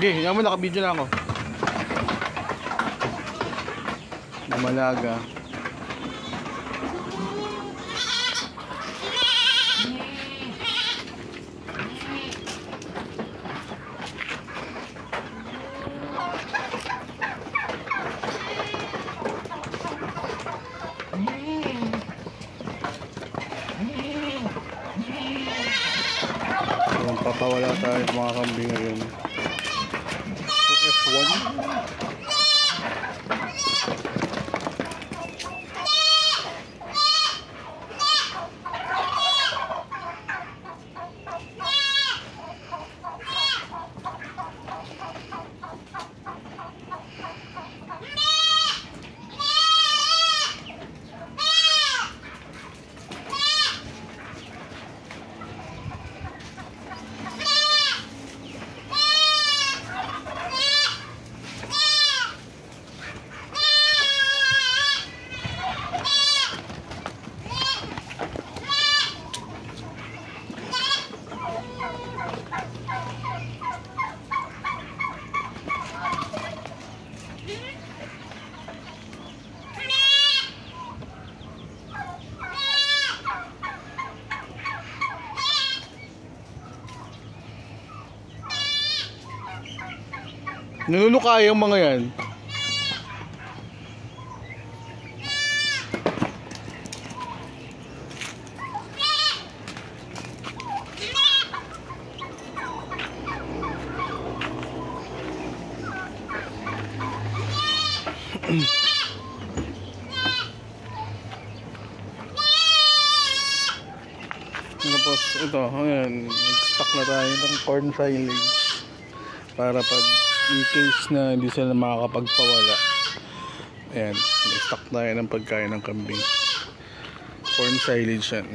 Okay, yan mo, naka-video na ako. Namalaga. Papawala tayo ng mga kambing ngayon. So F1. Nanunukay yung mga yan. Tapos ito, ayan, nag-stock na tayo ng corn silage para pag in case na hindi sila makakapagpawala. Ayan, nag-stock tayo ng pagkain ng kambing. Corn silage yan.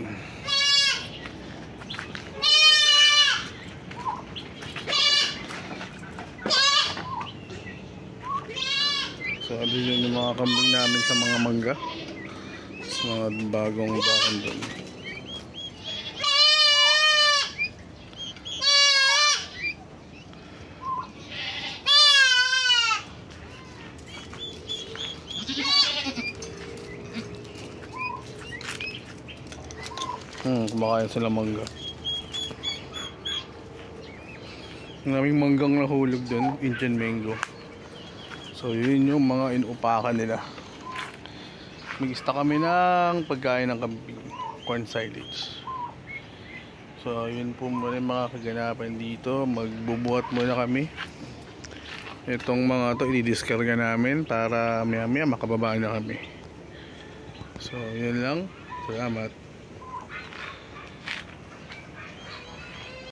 So, andun yung mga kambing namin sa mga mangga. Sa mga bagong bakon doon. Kumakain sila mangga. Maraming manggang nahulog dun, Indian mango. So yun yung mga inuupakan nila. Mag-ista kami ng pagkain ng kambing, corn silage. So yun po muna yung mga kaganapan dito. Magbubuhat muna kami. Itong mga to i-discarga namin para maya maya makababa na kami. So yun lang. Salamat.